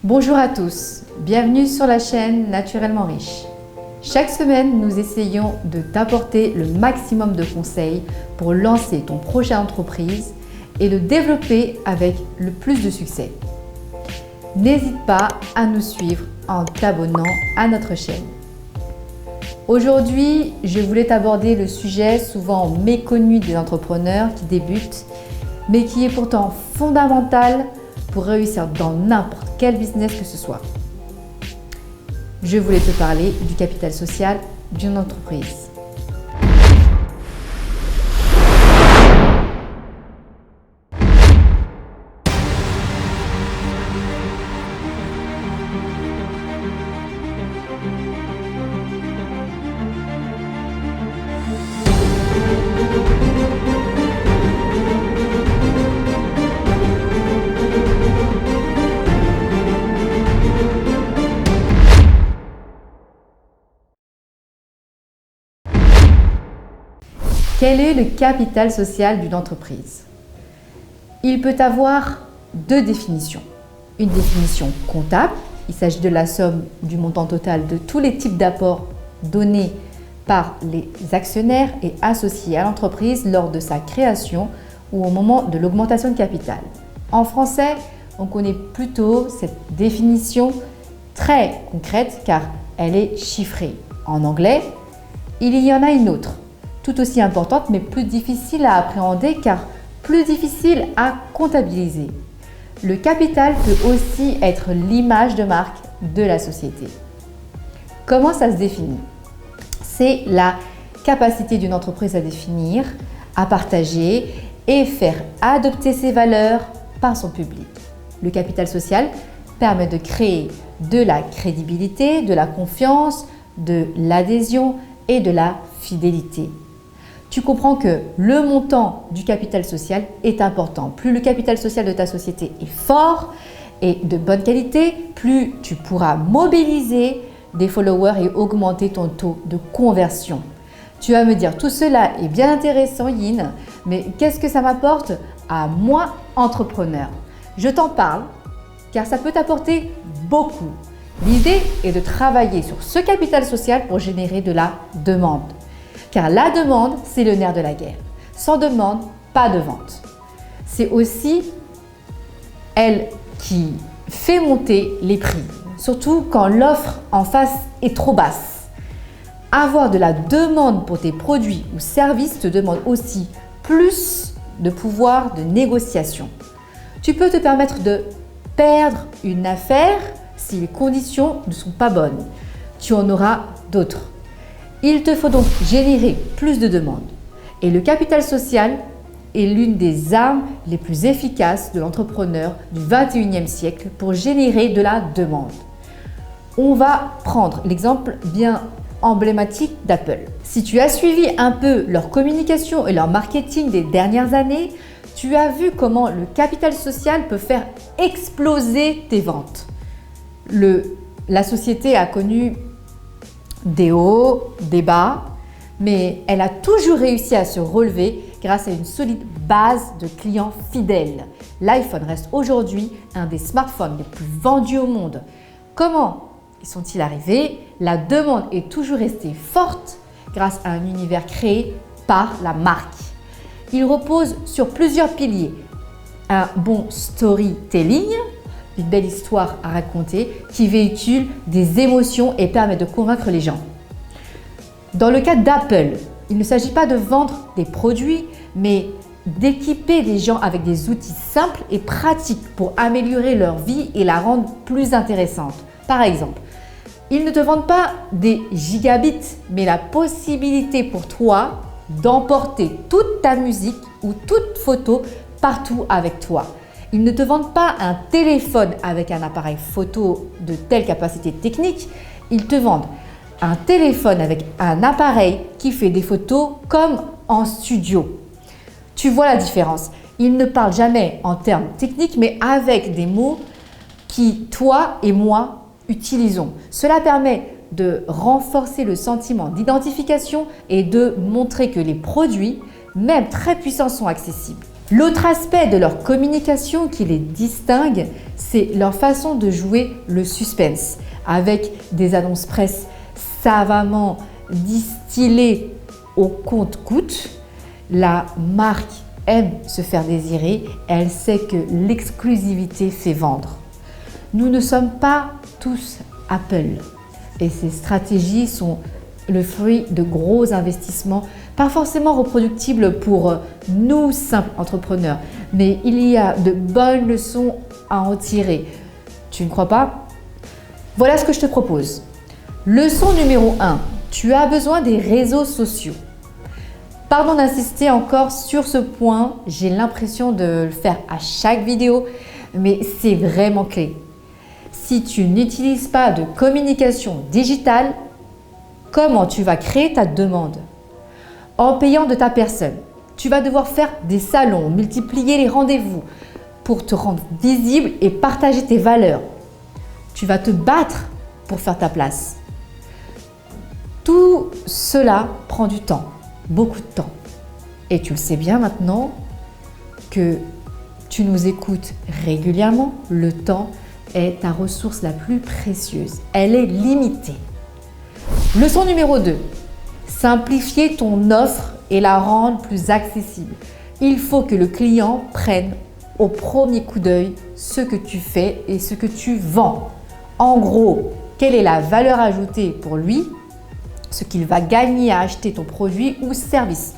Bonjour à tous, bienvenue sur la chaîne Naturellement Riche. Chaque semaine, nous essayons de t'apporter le maximum de conseils pour lancer ton projet d'entreprise et le développer avec le plus de succès. N'hésite pas à nous suivre en t'abonnant à notre chaîne. Aujourd'hui, je voulais aborder le sujet souvent méconnu des entrepreneurs qui débutent, mais qui est pourtant fondamental pour réussir dans n'importe quel business que ce soit. Je voulais te parler du capital social d'une entreprise. Quel est le capital social d'une entreprise? Il peut avoir deux définitions. Une définition comptable, il s'agit de la somme du montant total de tous les types d'apports donnés par les actionnaires et associés à l'entreprise lors de sa création ou au moment de l'augmentation de capital. En français, on connaît plutôt cette définition très concrète car elle est chiffrée. En anglais, il y en a une autre, tout aussi importante mais plus difficile à appréhender car plus difficile à comptabiliser. Le capital peut aussi être l'image de marque de la société. Comment ça se définit? C'est la capacité d'une entreprise à définir, à partager et faire adopter ses valeurs par son public. Le capital social permet de créer de la crédibilité, de la confiance, de l'adhésion et de la fidélité. Tu comprends que le montant du capital social est important. Plus le capital social de ta société est fort et de bonne qualité, plus tu pourras mobiliser des followers et augmenter ton taux de conversion. Tu vas me dire, tout cela est bien intéressant Yin, mais qu'est-ce que ça m'apporte à moi, entrepreneur? Je t'en parle car ça peut t'apporter beaucoup. L'idée est de travailler sur ce capital social pour générer de la demande. Car la demande, c'est le nerf de la guerre. Sans demande, pas de vente. C'est aussi elle qui fait monter les prix, surtout quand l'offre en face est trop basse. Avoir de la demande pour tes produits ou services te demande aussi plus de pouvoir de négociation. Tu peux te permettre de perdre une affaire si les conditions ne sont pas bonnes. Tu en auras d'autres. Il te faut donc générer plus de demandes. Et le capital social est l'une des armes les plus efficaces de l'entrepreneur du 21e siècle pour générer de la demande. On va prendre l'exemple bien emblématique d'Apple. Si tu as suivi un peu leur communication et leur marketing des dernières années, tu as vu comment le capital social peut faire exploser tes ventes. La société a connu des hauts, des bas, mais elle a toujours réussi à se relever grâce à une solide base de clients fidèles. L'iPhone reste aujourd'hui un des smartphones les plus vendus au monde. Comment y sont-ils arrivés? La demande est toujours restée forte grâce à un univers créé par la marque. Il repose sur plusieurs piliers. Un bon storytelling, une belle histoire à raconter qui véhicule des émotions et permet de convaincre les gens. Dans le cas d'Apple, il ne s'agit pas de vendre des produits, mais d'équiper des gens avec des outils simples et pratiques pour améliorer leur vie et la rendre plus intéressante. Par exemple, ils ne te vendent pas des gigabits, mais la possibilité pour toi d'emporter toute ta musique ou toute photo partout avec toi. Ils ne te vendent pas un téléphone avec un appareil photo de telle capacité technique, ils te vendent un téléphone avec un appareil qui fait des photos comme en studio. Tu vois la différence. Ils ne parlent jamais en termes techniques, mais avec des mots qui, toi et moi, utilisons. Cela permet de renforcer le sentiment d'identification et de montrer que les produits, même très puissants, sont accessibles. L'autre aspect de leur communication qui les distingue, c'est leur façon de jouer le suspense, avec des annonces presse savamment distillées au compte-gouttes. La marque aime se faire désirer, elle sait que l'exclusivité fait vendre. Nous ne sommes pas tous Apple et ces stratégies sont le fruit de gros investissements, pas forcément reproductibles pour nous simples entrepreneurs, mais il y a de bonnes leçons à en tirer. Tu ne crois pas? Voilà ce que je te propose. Leçon numéro 1. Tu as besoin des réseaux sociaux. Pardon d'insister encore sur ce point, j'ai l'impression de le faire à chaque vidéo, mais c'est vraiment clé. Si tu n'utilises pas de communication digitale, comment tu vas créer ta demande? En payant de ta personne. Tu vas devoir faire des salons, multiplier les rendez-vous pour te rendre visible et partager tes valeurs. Tu vas te battre pour faire ta place. Tout cela prend du temps, beaucoup de temps. Et tu le sais bien maintenant que tu nous écoutes régulièrement, le temps est ta ressource la plus précieuse. Elle est limitée. Leçon numéro 2. Simplifier ton offre et la rendre plus accessible. Il faut que le client prenne au premier coup d'œil ce que tu fais et ce que tu vends. En gros, quelle est la valeur ajoutée pour lui, ce qu'il va gagner à acheter ton produit ou service.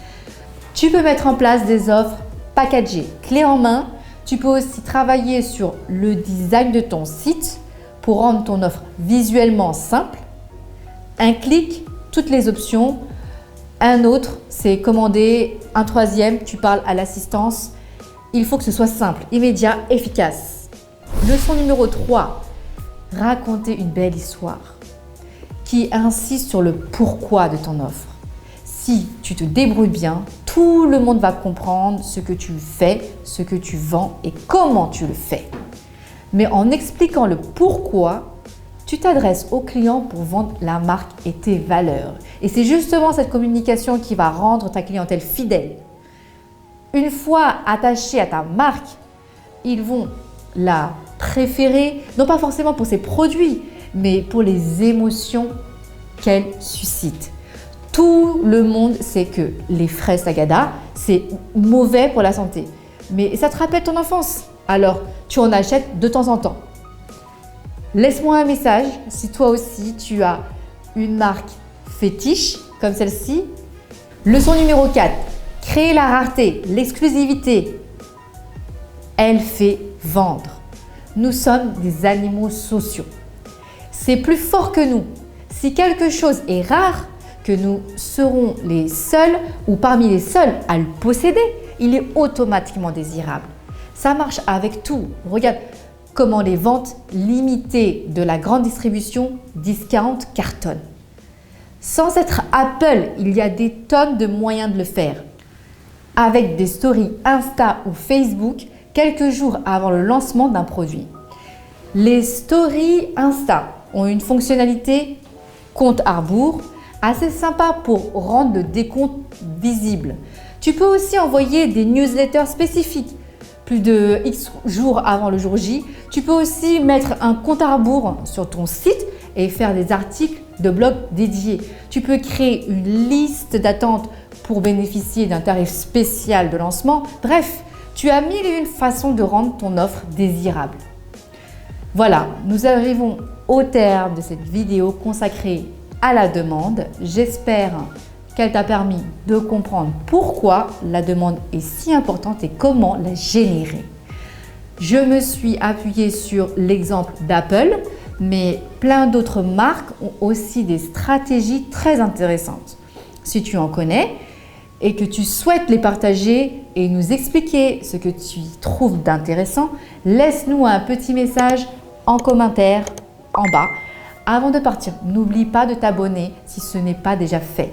Tu peux mettre en place des offres packagées, clés en main. Tu peux aussi travailler sur le design de ton site pour rendre ton offre visuellement simple. Un clic, toutes les options. Un autre, c'est commander. Un troisième, tu parles à l'assistance. Il faut que ce soit simple, immédiat, efficace. Leçon numéro 3. Raconter une belle histoire qui insiste sur le pourquoi de ton offre. Si tu te débrouilles bien, tout le monde va comprendre ce que tu fais, ce que tu vends et comment tu le fais. Mais en expliquant le pourquoi, tu t'adresses au client pour vendre la marque et tes valeurs. Et c'est justement cette communication qui va rendre ta clientèle fidèle. Une fois attachés à ta marque, ils vont la préférer, non pas forcément pour ses produits, mais pour les émotions qu'elle suscite. Tout le monde sait que les fraises Sagada, c'est mauvais pour la santé. Mais ça te rappelle ton enfance, alors tu en achètes de temps en temps. Laisse-moi un message si toi aussi tu as une marque fétiche comme celle-ci. Leçon numéro 4. Créer la rareté, l'exclusivité. Elle fait vendre. Nous sommes des animaux sociaux. C'est plus fort que nous. Si quelque chose est rare, que nous serons les seuls ou parmi les seuls à le posséder, il est automatiquement désirable. Ça marche avec tout. Regarde comment les ventes limitées de la grande distribution discount cartonnent. Sans être Apple, il y a des tonnes de moyens de le faire. Avec des stories Insta ou Facebook quelques jours avant le lancement d'un produit. Les stories Insta ont une fonctionnalité compte à rebours assez sympa pour rendre le décompte visible. Tu peux aussi envoyer des newsletters spécifiques plus de X jours avant le jour J. Tu peux aussi mettre un compte à rebours sur ton site et faire des articles de blog dédiés. Tu peux créer une liste d'attente pour bénéficier d'un tarif spécial de lancement. Bref, tu as mille et une façons de rendre ton offre désirable. Voilà, nous arrivons au terme de cette vidéo consacrée à la demande. J'espère qu'elle t'a permis de comprendre pourquoi la demande est si importante et comment la générer. Je me suis appuyée sur l'exemple d'Apple, mais plein d'autres marques ont aussi des stratégies très intéressantes. Si tu en connais et que tu souhaites les partager et nous expliquer ce que tu y trouves d'intéressant, laisse-nous un petit message en commentaire en bas. Avant de partir, n'oublie pas de t'abonner si ce n'est pas déjà fait.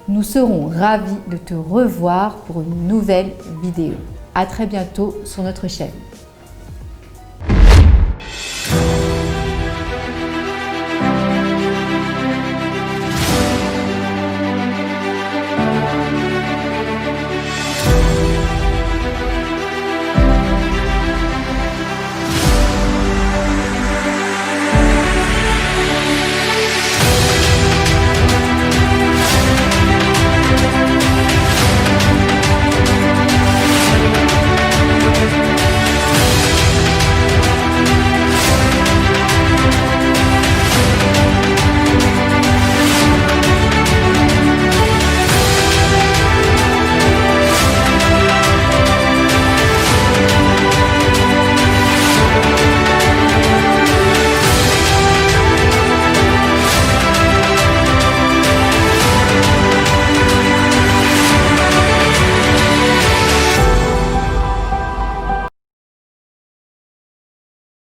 Nous serons ravis de te revoir pour une nouvelle vidéo. À très bientôt sur notre chaîne.